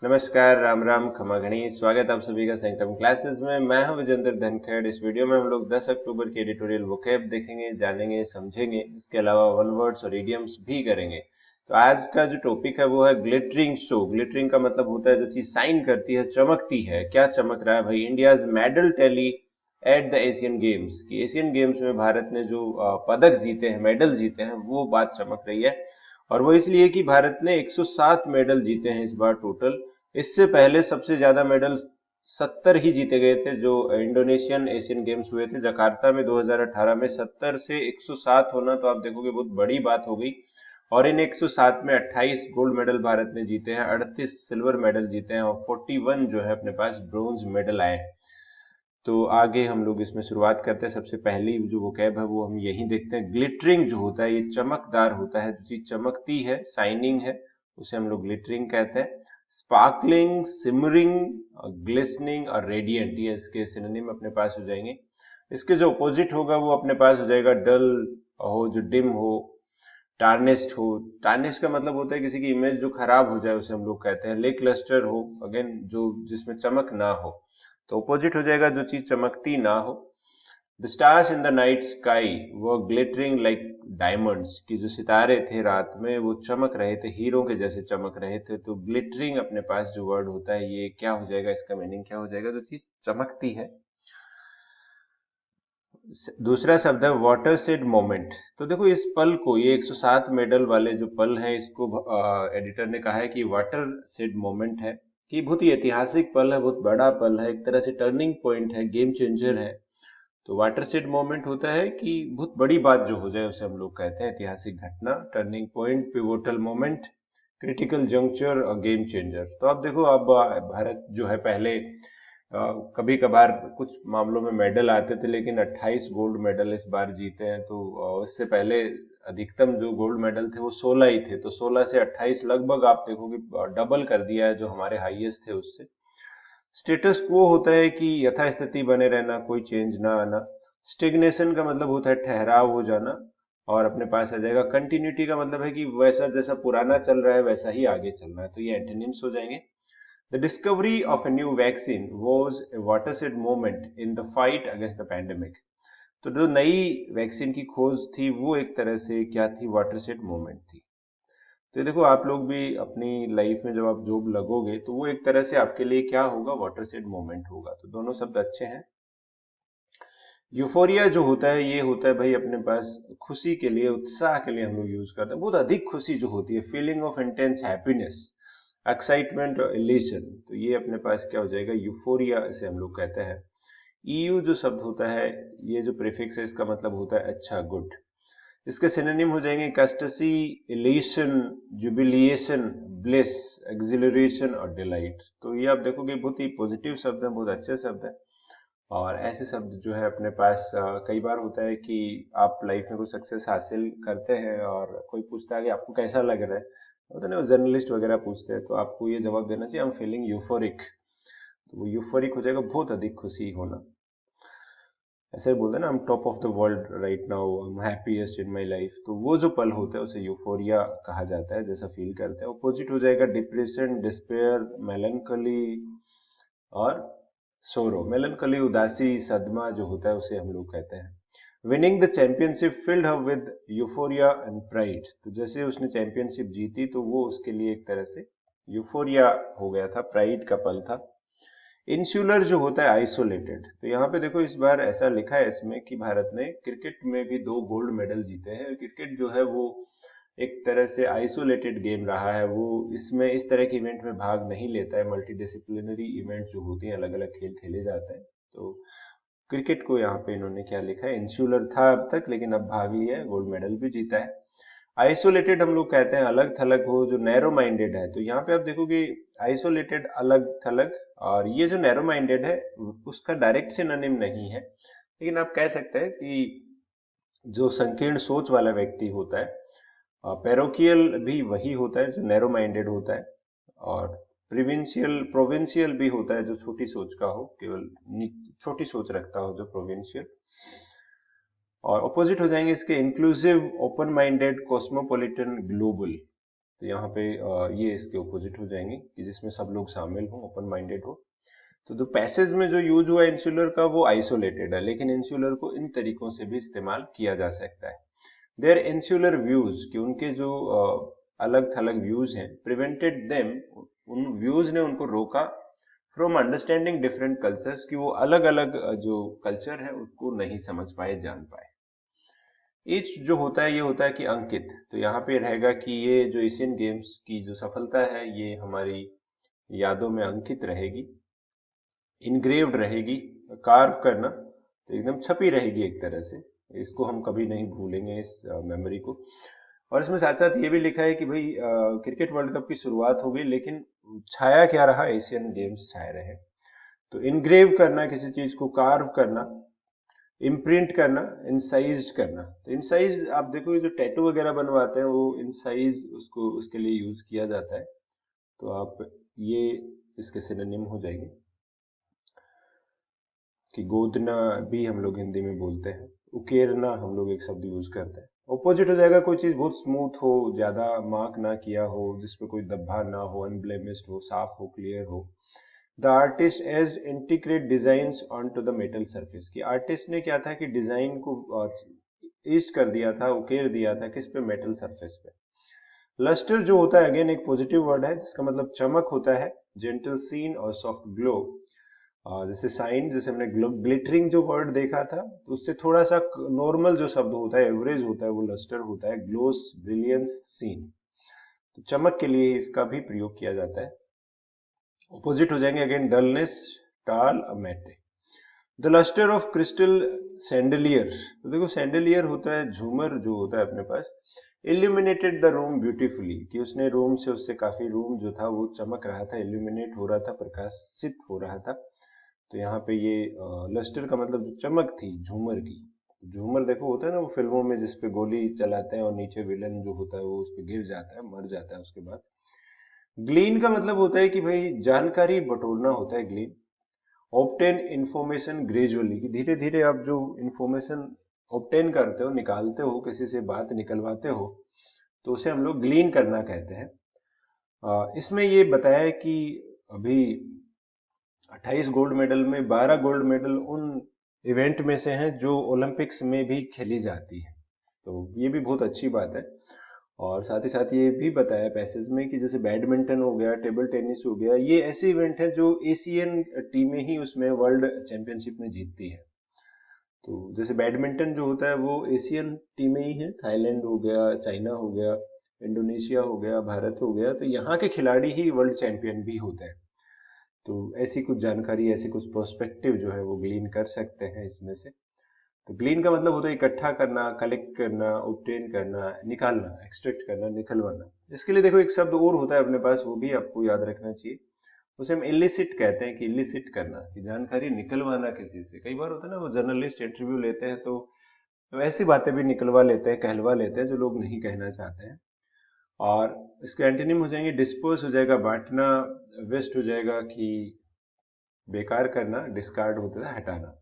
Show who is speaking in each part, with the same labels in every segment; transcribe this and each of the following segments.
Speaker 1: नमस्कार, राम राम, खमा घनी। स्वागत आप सभी का सैंक्टम क्लासेस में। मैं हूं विजेंद्र धनखड़। इस वीडियो में हम लोग 10 अक्टूबर की एडिटोरियल वोकैब देखेंगे, जानेंगे, समझेंगे। इसके अलावा वन वर्ड्स और इडियम्स भी करेंगे। तो आज का जो टॉपिक है वो है ग्लिटरिंग शो। ग्लिटरिंग का मतलब होता है जो चीज शाइन करती है, चमकती है। क्या चमक रहा है भाई? India's medal tally at the Asian games, कि एशियन गेम्स में भारत ने जो पदक जीते हैं, मेडल जीते हैं, वो बात चमक रही है। और वो इसलिए कि भारत ने 107 मेडल जीते हैं इस बार टोटल। इससे पहले सबसे ज्यादा मेडल 70 ही जीते गए थे, जो इंडोनेशियन एशियन गेम्स हुए थे जकार्ता में 2018 में। 70 से 107 होना तो आप देखोगे बहुत बड़ी बात हो गई। और इन 107 में 28 गोल्ड मेडल भारत ने जीते हैं, 38 सिल्वर मेडल जीते हैं और 41 जो है अपने पास ब्रोंज मेडल आए हैं। तो आगे हम लोग इसमें शुरुआत करते हैं। सबसे पहली जो वोकैब है वो हम यही देखते हैं। ग्लिटरिंग जो होता है ये चमकदार होता है, जो चीज चमकती है, शाइनिंग है, उसे हम लोग ग्लिटरिंग कहते हैं। स्पार्कलिंग, सिमरिंग, ग्लिसनिंग और रेडियंट, ये इसके सिनोनिम अपने पास हो जाएंगे। इसके जो अपोजिट होगा वो अपने पास हो जाएगा डल हो, जो डिम हो, टार्निश्ड हो। टार्निश का मतलब होता है किसी की इमेज जो खराब हो जाए, उसे हम लोग कहते हैं। लेक लस्टर हो, अगेन जो जिसमें चमक ना हो। तो अपोजिट हो जाएगा जो चीज चमकती ना हो। The stars in the night sky वो ग्लिटरिंग लाइक डायमंड्स, की जो सितारे थे रात में वो चमक रहे थे, हीरो के जैसे चमक रहे थे। तो ग्लिटरिंग अपने पास जो वर्ड होता है ये क्या हो जाएगा, इसका मीनिंग क्या हो जाएगा? जो चीज चमकती है। दूसरा शब्द है वाटर सेड मोमेंट। तो देखो इस पल को, ये 107 मेडल वाले जो पल हैं, इसको एडिटर ने कहा है कि वाटर सेड मोमेंट है, कि बहुत ही ऐतिहासिक पल है, बहुत बड़ा पल है, एक तरह से टर्निंग पॉइंट है, गेम चेंजर है। तो वाटर सेड मोमेंट होता है कि बहुत बड़ी बात जो हो जाए उसे हम लोग कहते हैं ऐतिहासिक घटना, turning point, pivotal moment, critical juncture और गेम चेंजर। तो अब देखो, अब भारत जो है पहले कभी कभार कुछ मामलों में मेडल आते थे, लेकिन 28 गोल्ड मेडल इस बार जीते हैं। तो इससे पहले अधिकतम जो गोल्ड मेडल थे वो 16 ही थे। तो 16 से 28 लगभग आप देखोगे डबल कर दिया है जो हमारे हाईएस्ट थे उससे। स्टेटस क्वो होता है कि यथास्थिति बने रहना, कोई चेंज ना आना। स्टेग्नेशन का मतलब होता है ठहराव हो जाना। और अपने पास आ जाएगा कंटिन्यूटी का मतलब है कि वैसा जैसा पुराना चल रहा है वैसा ही आगे चलना है। तो ये एंटोनिम्स हो जाएंगे। The discovery of a new vaccine was a watershed moment in the fight against the pandemic. तो जो नई वैक्सीन की खोज थी वो एक तरह से क्या थी? वाटरशेड मोमेंट थी। तो देखो आप लोग भी अपनी लाइफ में जब आप जॉब लगोगे तो वो एक तरह से आपके लिए क्या होगा? वाटरशेड मोमेंट होगा। तो दोनों शब्द अच्छे हैं। यूफोरिया जो होता है ये होता है भाई अपने पास खुशी के लिए, उत्साह के लिए हम लोग यूज करते हैं। बहुत अधिक खुशी जो होती है, feeling of intense happiness, excitement और इलेशन। तो ये अपने पास क्या हो जाएगा? यूफोरिया इसे हम लोग कहते हैं। ईयू जो शब्द होता है, ये जो प्रीफिक्स है इसका मतलब होता है अच्छा, गुड। इसके सिनोनिम हो जाएंगे कस्टसी, इलेशन, जुबिलिएशन, ब्लिस, एक्सिलरेशन और डिलाइट। तो ये आप देखोगे बहुत ही पॉजिटिव शब्द है, बहुत अच्छे शब्द है। और ऐसे शब्द जो है अपने पास कई बार होता है कि आप लाइफ में कुछ सक्सेस हासिल करते हैं और कोई पूछता है कि आपको कैसा लग रहा है, होता है ना, जर्नलिस्ट वगैरह पूछते हैं, तो आपको ये जवाब देना चाहिए, आई एम फीलिंग यूफोरिक। तो वो यूफोरिक हो जाएगा बहुत अधिक खुशी होना। ऐसे बोलते हैं ना, हम top of the world right now, I am happiest in my life. तो वो जो पल होता है उसे यूफोरिया कहा जाता है, जैसा फील करते हैं। अपोजिट हो जाएगा डिप्रेशन, डिस्पेयर, मेलनकली और सोरो। मेलनकली उदासी, सदमा जो होता है उसे हम लोग कहते हैं। Winning the championship field her with euphoria and pride. तो जैसे उसने चैंपियनशिप जीती तो वो उसके लिए एक तरह से यूफोरिया हो गया था, प्राइड का पल था। इंसुलर जो होता है आइसोलेटेड। तो यहाँ पे देखो इस बार ऐसा लिखा है इसमें कि भारत ने क्रिकेट में भी 2 गोल्ड मेडल जीते हैं। क्रिकेट जो है वो एक तरह से आइसोलेटेड गेम रहा है, वो इसमें इस तरह के इवेंट में भाग नहीं लेता है। मल्टी डिसिप्लिनरी इवेंट जो होती हैं, अलग अलग खेल खेले जाते हैं। तो क्रिकेट को यहाँ पे इन्होंने क्या लिखा है? इंसुलर था अब तक, लेकिन अब भाग लिया है, गोल्ड मेडल भी जीता है। आइसोलेटेड हम लोग कहते हैं अलग थलग हो, जो नैरो माइंडेड है। तो यहाँ पे आप देखोगे आइसोलेटेड, अलग थलग। और ये जो नैरो माइंडेड है उसका डायरेक्ट सिनोनिम नहीं है, लेकिन आप कह सकते हैं कि जो संकीर्ण सोच वाला व्यक्ति होता है, पैरोकियल भी वही होता है जो नैरो माइंडेड होता है। और प्रोविंशियल प्रोविंशियल भी होता है जो छोटी सोच का हो, केवल छोटी सोच रखता हो, जो प्रोविंशियल। और ऑपोजिट हो जाएंगे इसके inclusive, open minded, cosmopolitan, global. तो यहाँ पे ये इसके ऑपोजिट हो जाएंगे कि जिसमें सब लोग शामिल हो, ओपन माइंडेड हो। तो जो पैसेज में जो यूज हुआ इंसुलर का वो आइसोलेटेड है, लेकिन इंसुलर को इन तरीकों से भी इस्तेमाल किया जा सकता है। देयर इंसुलर व्यूज, कि उनके जो अलग थलग व्यूज हैं, प्रिवेंटेड देम, उन व्यूज ने उनको रोका, फ्रॉम अंडरस्टैंडिंग डिफरेंट कल्चर्स, कि वो अलग अलग जो कल्चर है उसको नहीं समझ पाए, जान पाए। ईच जो होता है ये होता है कि अंकित, तो यहाँ पे रहेगा कि ये जो एशियन गेम्स की जो सफलता है ये हमारी यादों में अंकित रहेगी, इनग्रेव्ड रहेगी, कार्व करना, तो एकदम छपी रहेगी एक तरह से, इसको हम कभी नहीं भूलेंगे इस मेमोरी को। और इसमें साथ साथ ये भी लिखा है कि भाई क्रिकेट वर्ल्ड कप की शुरुआत हो गई, लेकिन छाया क्या रहा, एशियन गेम्स छाए रहे। तो इनग्रेव करना, किसी चीज को कार्व करना, इम्प्रिंट करना, इंसाइज करना। तो इंसाइज आप देखो, जो टैटू वगैरह बनवाते हैं वो इंसाइज उसको उसके लिए यूज किया जाता है। तो आप ये इसके सिनोनिम हो जाएंगे कि गोदना भी हम लोग हिंदी में बोलते हैं, उकेरना हम लोग एक शब्द यूज करते हैं। ऑपोजिट हो जाएगा कोई चीज बहुत स्मूथ हो, ज्यादा मार्क ना किया हो, जिसपे कोई धब्बा ना हो, अनब्लेमिश्ड हो, साफ हो, क्लियर हो। The artist as integrate designs on to the metal surface, की आर्टिस्ट ने क्या था कि डिजाइन को ईस्ट कर दिया था, उकेर दिया था, किस पे, मेटल सरफेस पे। लस्टर जो होता है अगेन एक पॉजिटिव वर्ड है, जिसका मतलब चमक होता है, जेंटल सीन और सॉफ्ट ग्लो। जैसे साइन, जैसे हमने ग्लिटरिंग जो वर्ड देखा था, तो उससे थोड़ा सा नॉर्मल जो शब्द होता है, एवरेज होता है, वो लस्टर होता है, ग्लोस, ब्रिलियंस, सीन। तो चमक के लिए इसका भी प्रयोग किया जाता है। ऑपोजिट हो जाएंगे अगेन डलनेस, टाल, मैटे। द लस्टर ऑफ क्रिस्टल सैंडलियर, तो देखो सैंडलियर होता है झूमर जो होता है अपने पास, इल्यूमिनेटेड द रूम ब्यूटीफुली, कि उसने रूम से, उससे काफी रूम जो था वो चमक रहा था, इल्यूमिनेट हो रहा था, प्रकाशित हो रहा था। तो यहाँ पे ये लस्टर का मतलब जो चमक थी झूमर की। झूमर देखो होता है ना वो फिल्मों में, जिसपे गोली चलाते हैं और नीचे विलन जो होता है वो उस पर गिर जाता है, मर जाता है उसके बाद। ग्लीन का मतलब होता है कि भाई जानकारी बटोरना होता है, ग्लीन। ऑब्टेन इंफॉर्मेशन ग्रेजुअली, कि धीरे धीरे आप जो इंफॉर्मेशन ऑब्टेन करते हो, निकालते हो, किसी से बात निकलवाते हो, तो उसे हम लोग ग्लीन करना कहते हैं। इसमें ये बताया है कि अभी 28 गोल्ड मेडल में 12 गोल्ड मेडल उन इवेंट में से हैं जो ओलंपिक्स में भी खेली जाती है। तो ये भी बहुत अच्छी बात है। और साथ ही साथ ये भी बताया पैसेज में कि जैसे बैडमिंटन हो गया, टेबल टेनिस हो गया, ये ऐसे इवेंट है जो एशियन टीमें ही उसमें वर्ल्ड चैंपियनशिप में जीतती है। तो जैसे बैडमिंटन जो होता है वो एशियन टीमें ही है, थाईलैंड हो गया, चाइना हो गया, इंडोनेशिया हो गया, भारत हो गया, तो यहाँ के खिलाड़ी ही वर्ल्ड चैंपियन भी होते हैं। तो ऐसी कुछ जानकारी, ऐसी कुछ पर्सपेक्टिव जो है वो ग्लीन कर सकते हैं इसमें से। तो ग्लीन का मतलब होता है इकट्ठा करना, कलेक्ट करना, ऑब्टेन करना, निकालना, एक्सट्रैक्ट करना, निकलवाना। इसके लिए देखो एक शब्द और होता है अपने पास, वो भी आपको याद रखना चाहिए, उसे हम इलिसिट कहते हैं, कि इलिसिट करना, कि जानकारी निकलवाना किसी से। कई बार होता है ना वो जर्नलिस्ट इंटरव्यू लेते हैं तो ऐसी बातें भी निकलवा लेते हैं, कहलवा लेते हैं जो लोग नहीं कहना चाहते हैं। और इसके एंटोनिम हो जाएंगे डिस्पर्स हो जाएगा बांटना, वेस्ट हो जाएगा कि बेकार करना, डिस्कार्ड होता है हटाना।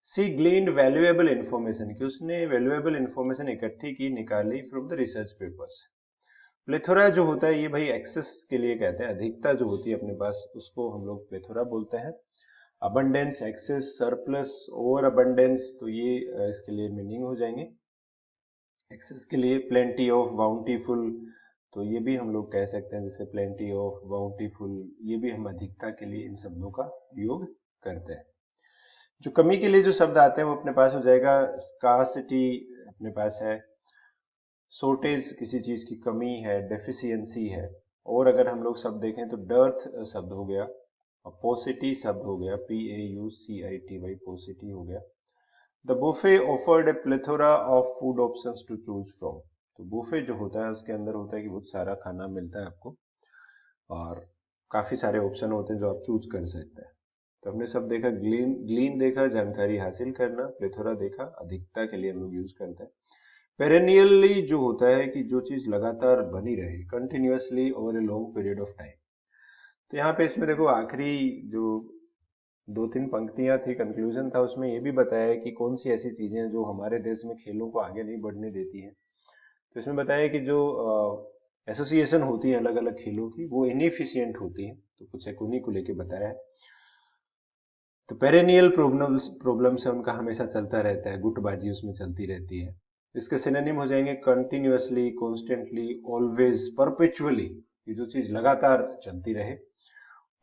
Speaker 1: सी ग्लेन्ड वैल्यूएबल इंफॉर्मेशन, कि उसने वैल्यूएबल इंफॉर्मेशन इकट्ठी की, निकाली from the research papers. Plethora जो होता है ये भाई एक्सेस के लिए कहते हैं, अधिकता जो होती है अपने पास उसको हम लोग प्लेथोरा बोलते हैं। Abundance, excess, surplus, over abundance, तो ये इसके लिए मीनिंग हो जाएंगे। एक्सेस के लिए प्लेंटी ऑफ, बाउंटीफुल, तो ये भी हम लोग कह सकते हैं, जैसे प्लेंटी ऑफ, बाउंटीफुल, ये भी हम अधिकता के लिए इन शब्दों का उपयोग करते हैं। जो कमी के लिए जो शब्द आते हैं वो अपने पास हो जाएगा स्कार्सिटी, अपने पास है शॉर्टेज, किसी चीज की कमी है, डेफिशिएंसी है। और अगर हम लोग शब्द देखें तो डर्थ शब्द हो गया, पोसिटी शब्द हो गया, PAUCITY, पोसिटी हो गया। The buffet offered a plethora of food options to choose from, तो बुफे जो होता है उसके अंदर होता है कि बहुत सारा खाना मिलता है आपको और काफी सारे ऑप्शन होते हैं जो आप चूज कर सकते हैं। तो हमने सब देखा, ग्लीन ग्लीन देखा जानकारी हासिल करना, प्लेथोरा देखा अधिकता के लिए हम लोग यूज करते हैं। पेरेनियली जो होता है कि जो चीज लगातार बनी रहे, continuously over a long period of time. तो यहाँ पे इसमें देखो आखिरी जो 2-3 पंक्तियां थी, कंक्लूजन था, उसमें ये भी बताया है कि कौन सी ऐसी चीजें हैं जो हमारे देश में खेलों को आगे नहीं बढ़ने देती हैं। तो इसमें बताया कि जो एसोसिएशन होती है अलग अलग खेलों की, वो इनएफिशिएंट होती है, तो कुछ एक उन्हीं को लेके बताया है। तो पेरेनियल प्रॉब्लम्स है उनका, हमेशा चलता रहता है, गुटबाजी उसमें चलती रहती है। इसके सिनोनिम हो जाएंगे कंटिन्यूअसली, कॉन्स्टेंटली, ऑलवेज, परपेचुअली, ये जो चीज लगातार चलती रहे।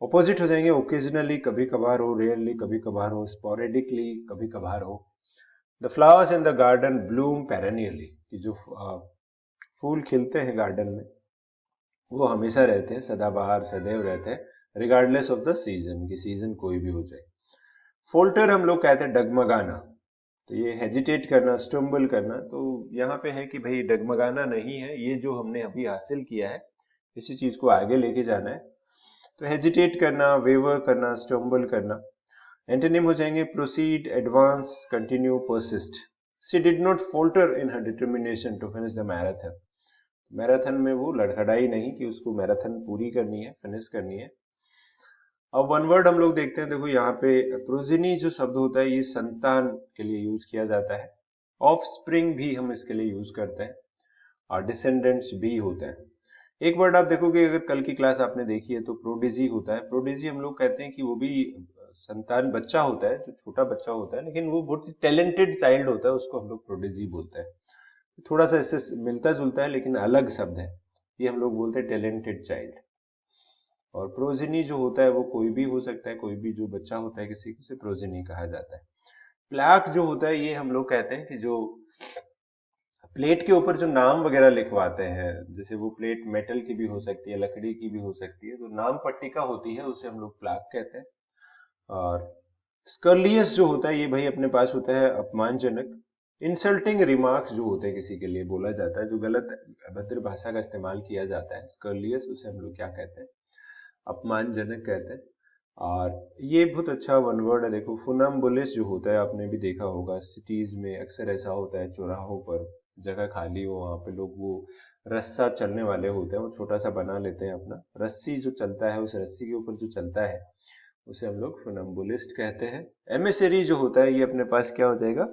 Speaker 1: ऑपोजिट हो जाएंगे ओकेजनली, कभी कभार हो, रेयरली, कभी कभार हो, स्पोरेडिकली, कभी कभार हो। The flowers in the garden bloom perennially, कि जो फूल खिलते हैं गार्डन में वो हमेशा रहते हैं, सदाबहार, सदैव रहते हैं, रिगार्डलेस ऑफ द सीजन, की सीजन कोई भी हो जाए। फोल्टर हम लोग कहते हैं डगमगाना, तो ये हेजिटेट करना, स्टम्बल करना, तो यहाँ पे है कि भाई डगमगाना नहीं है, ये जो हमने अभी हासिल किया है इसी चीज को आगे लेके जाना है। तो हेजिटेट करना, वेवर करना, स्टम्बल करना। एंटोनिम हो जाएंगे proceed, advance, continue, persist. She did not falter in her determination to finish the marathon, marathon में वो लड़खड़ाई नहीं कि उसको मैराथन पूरी करनी है, फिनिश करनी है। अब वन वर्ड हम लोग देखते हैं, देखो यहाँ पे प्रोजिनी जो शब्द होता है ये संतान के लिए यूज किया जाता है, ऑफ स्प्रिंग भी हम इसके लिए यूज करते हैं, और डिसेंडेंट्स भी होते हैं। एक वर्ड आप देखोगे, अगर कल की क्लास आपने देखी है, तो प्रोडिजी होता है। प्रोडिजी हम लोग कहते हैं कि वो भी संतान, बच्चा होता है, जो छोटा बच्चा होता है, लेकिन वो बहुत ही टैलेंटेड चाइल्ड होता है, उसको हम लोग प्रोडिजी बोलते हैं। थोड़ा सा इससे मिलता जुलता है लेकिन अलग शब्द है, ये हम लोग बोलते हैं टैलेंटेड चाइल्ड। और प्रोजिनी जो होता है वो कोई भी हो सकता है, कोई भी जो बच्चा होता है किसी को, उसे प्रोजिनी कहा जाता है। प्लाक जो होता है ये हम लोग कहते हैं कि जो प्लेट के ऊपर जो नाम वगैरह लिखवाते हैं, जैसे वो प्लेट मेटल की भी हो सकती है, लकड़ी की भी हो सकती है, तो नाम पट्टिका होती है, उसे हम लोग प्लाक कहते हैं। और स्कर्लियस जो होता है ये भाई अपने पास होता है अपमानजनक, इंसल्टिंग रिमार्क्स जो होते हैं किसी के लिए बोला जाता है, जो गलत अभद्र भाषा का इस्तेमाल किया जाता है, स्कर्लियस, उसे हम लोग क्या कहते हैं, अपमानजनक कहते हैं। और ये बहुत अच्छा वन वर्ड है, देखो फुनम्बुलिस जो होता है, आपने भी देखा होगा सिटीज में अक्सर ऐसा होता है, चौराहों पर जगह खाली हो, वहां पे लोग वो रस्सा चलने वाले होते हैं, वो छोटा सा बना लेते हैं अपना, रस्सी जो चलता है, उस रस्सी के ऊपर जो चलता है उसे हम लोग फुनम्बुलिस्ट कहते हैं। एमिसरी जो होता है ये अपने पास क्या हो जाएगा,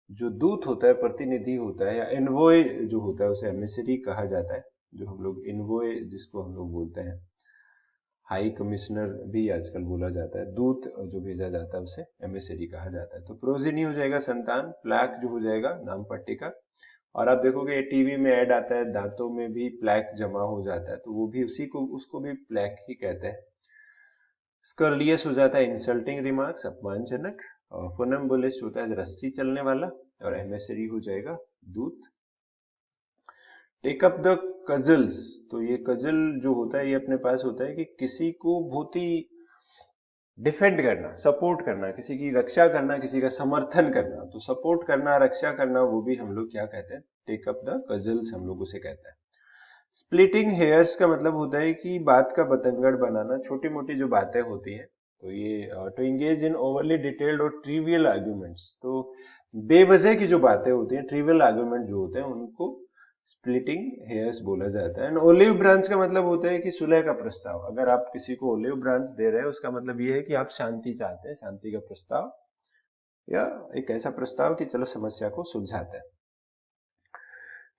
Speaker 1: जो दूत होता है, प्रतिनिधि होता है, या इनवॉय जो होता है उसे एमिसरी कहा जाता है। जो हम लोग इनवॉय जिसको हम लोग बोलते हैं, हाई कमिश्नर भी आजकल बोला जाता है, दूत जो भेजा जाता है उसे एमिसरी कहा जाता है। तो प्रोजिनी हो जाएगा संतान, प्लैक जो हो जाएगा नाम पट्टिका। और आप देखोगे टीवी में ऐड आता है, दांतों में भी प्लैक जमा हो जाता है, तो वो भी उसी को, उसको भी प्लैक ही कहते हैं। स्कर्लियस हो जाता है इंसल्टिंग रिमार्क्स, अपमानजनक, और फुनम्बुलिस होता है रस्सी चलने वाला, और एमिसरी हो जाएगा दूत। टेक अप द कजल्स, तो ये कजल जो होता है ये अपने पास होता है कि किसी को बहुत ही डिफेंड करना, सपोर्ट करना, किसी की रक्षा करना, किसी का समर्थन करना, तो सपोर्ट करना, रक्षा करना, वो भी हम लोग क्या कहते हैं, टेक अप द कजल्स हम लोग उसे कहते हैं। स्प्लिटिंग हेयर्स का मतलब होता है कि बात का बतंगड़ बनाना, छोटी मोटी जो बातें होती हैं, तो ये to engage in overly detailed और ट्रिवियल आर्ग्यूमेंट्स, तो बेवजह की जो बातें होती हैं, ट्रिवियल आर्ग्यूमेंट जो होते हैं, उनको स्प्लिटिंग हेयर्स बोला जाता है। एंड ओलिव ब्रांच का मतलब होता है कि सुलह का प्रस्ताव, अगर आप किसी को ओलिव ब्रांच दे रहे हैं उसका मतलब ये है कि आप शांति चाहते हैं, शांति का प्रस्ताव, या एक ऐसा प्रस्ताव कि चलो समस्या को सुलझाते हैं।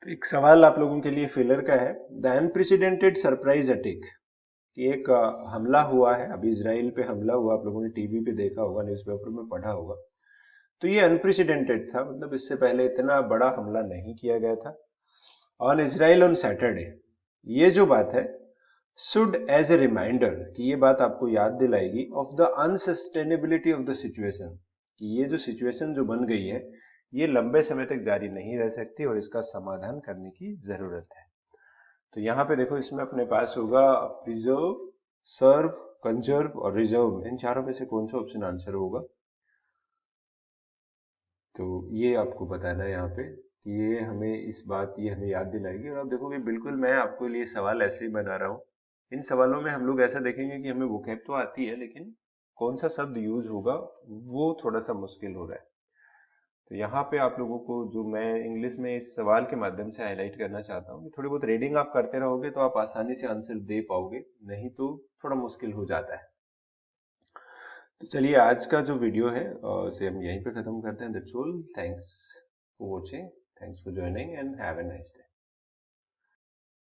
Speaker 1: तो एक सवाल आप लोगों के लिए फिलर का है, द अनप्रेसिडेंटेड सरप्राइज अटैक, कि एक हमला हुआ है, अभी इजराइल पे हमला हुआ, आप लोगों ने टीवी पे देखा होगा, न्यूज़पेपर में पढ़ा होगा, तो ये अनप्रेसिडेंटेड था, मतलब इससे पहले इतना बड़ा हमला नहीं किया गया था ऑन इजराइल ऑन सैटरडे। ये जो बात है शुड एज ए रिमाइंडर, कि ये बात आपको याद दिलाएगी of the unsustainability of the situation, कि ये जो सिचुएशन जो बन गई है ये लंबे समय तक जारी नहीं रह सकती और इसका समाधान करने की जरूरत है। तो यहां पे देखो, इसमें अपने पास होगा प्रिजर्व, सर्व, कंजर्व और रिजर्व, इन चारों में से कौन सा ऑप्शन आंसर होगा, तो ये आपको बताना है यहाँ पे, कि ये हमें याद दिलाएगी। और आप देखोगे बिल्कुल मैं आपके लिए सवाल ऐसे ही बना रहा हूँ, इन सवालों में हम लोग ऐसा देखेंगे कि हमें वोकैब तो आती है, लेकिन कौन सा शब्द यूज होगा वो थोड़ा सा मुश्किल हो रहा है। तो यहाँ पे आप लोगों को जो मैं इंग्लिश में इस सवाल के माध्यम से हाईलाइट करना चाहता हूँ कि थोड़ी बहुत रीडिंग आप करते रहोगे तो आप आसानी से आंसर दे पाओगे, नहीं तो थोड़ा मुश्किल हो जाता है। तो चलिए आज का जो वीडियो है उसे हम यहीं पे खत्म करते हैं। That's all, thanks for watching, thanks for joining and have a nice day.